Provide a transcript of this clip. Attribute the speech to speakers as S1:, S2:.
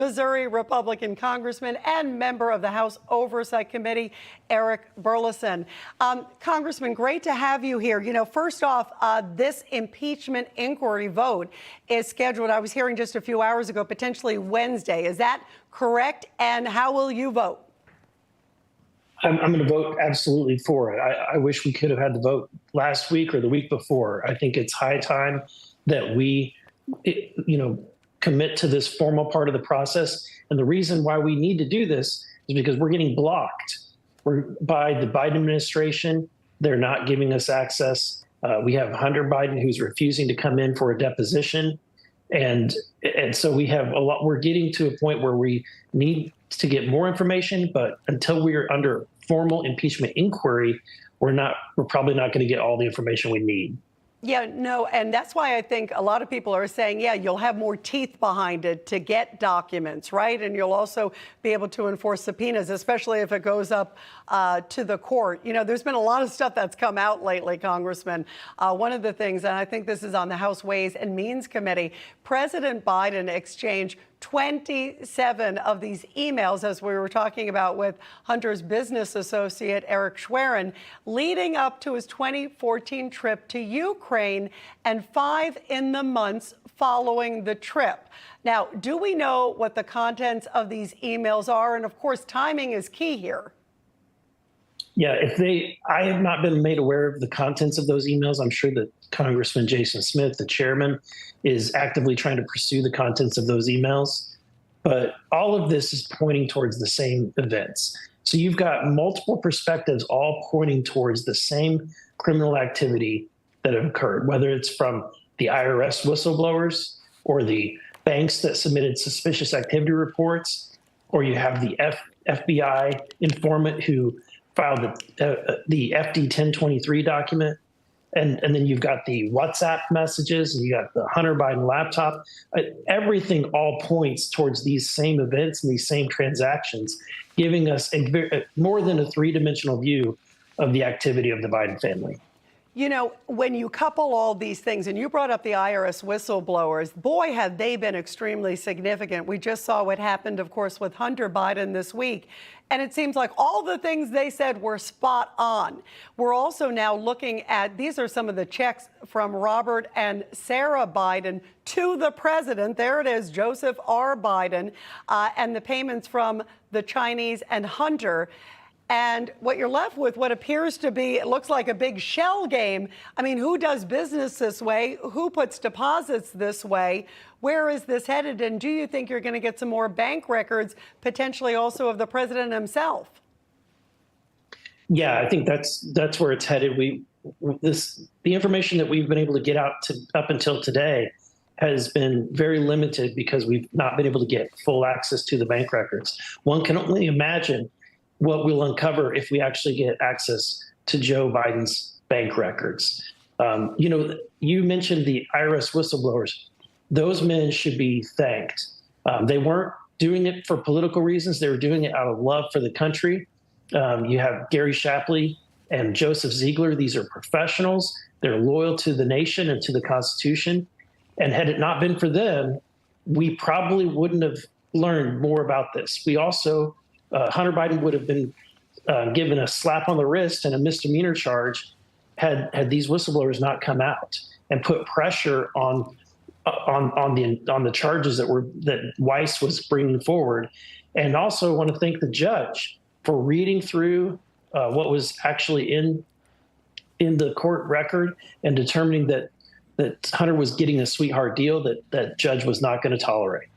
S1: Missouri Republican Congressman and member of the House Oversight Committee, Eric Burlison. Congressman, great to have you here. You know, first off, this impeachment inquiry vote is scheduled, I was hearing just a few hours ago, potentially Wednesday. Is that correct? And how will you vote?
S2: I'm going to vote absolutely for it. I wish we could have had the vote last week or the week before. I think it's high time that we, commit to this formal part of the process. And the reason why we need to do this is because we're getting blocked by the Biden administration. They're not giving us access. We have Hunter Biden, who's refusing to come in for a deposition. And so we have a lot. We're getting to a point where we need to get more information, but until we are under formal impeachment inquiry, we're probably not going to get all the information we need.
S1: Yeah, no, and that's why I think a lot of people are saying, yeah, you'll have more teeth behind it to get documents, right? And you'll also be able to enforce subpoenas, especially if it goes up to the court. You know, there's been a lot of stuff that's come out lately, Congressman. One of the things, and I think this is on the House Ways and Means Committee, President Biden exchanged 27 of these emails, as we were talking about with Hunter's business associate, Eric Schwerin, leading up to his 2014 trip to Ukraine and 5 in the months following the trip. Now, do we know what the contents of these emails are? And of course, timing is key here.
S2: Yeah, I have not been made aware of the contents of those emails. I'm sure that Congressman Jason Smith, the chairman, is actively trying to pursue the contents of those emails. But all of this is pointing towards the same events. So you've got multiple perspectives all pointing towards the same criminal activity that have occurred, whether it's from the IRS whistleblowers or the banks that submitted suspicious activity reports, or you have the FBI informant who filed the FD 1023 document. And then you've got the WhatsApp messages, and you got the Hunter Biden laptop. Everything all points towards these same events and these same transactions, giving us more than a three-dimensional view of the activity of the Biden family.
S1: You know, when you couple all these things, and you brought up the IRS whistleblowers, boy, have they been extremely significant. We just saw what happened, of course, with Hunter Biden this week. And it seems like all the things they said were spot on. We're also now looking at, these are some of the checks from Robert and Sarah Biden to the president. There it is, Joseph R. Biden, and the payments from the Chinese and Hunter. And what you're left with, what appears to be, it looks like a big shell game. I mean, who does business this way? Who puts deposits this way? Where is this headed? And do you think you're going to get some more bank records, potentially also of the president himself?
S2: Yeah, I think that's where it's headed. The information that we've been able to get out up until today has been very limited because we've not been able to get full access to the bank records. One can only imagine what we'll uncover if we actually get access to Joe Biden's bank records. You mentioned the IRS whistleblowers. Those men should be thanked. They weren't doing it for political reasons. They were doing it out of love for the country. You have Gary Shapley and Joseph Ziegler. These are professionals. They're loyal to the nation and to the Constitution. And had it not been for them, we probably wouldn't have learned more about this. We also Hunter Biden would have been given a slap on the wrist and a misdemeanor charge had these whistleblowers not come out and put pressure on the charges that Weiss was bringing forward. And also want to thank the judge for reading through what was actually in the court record and determining that Hunter was getting a sweetheart deal that judge was not going to tolerate.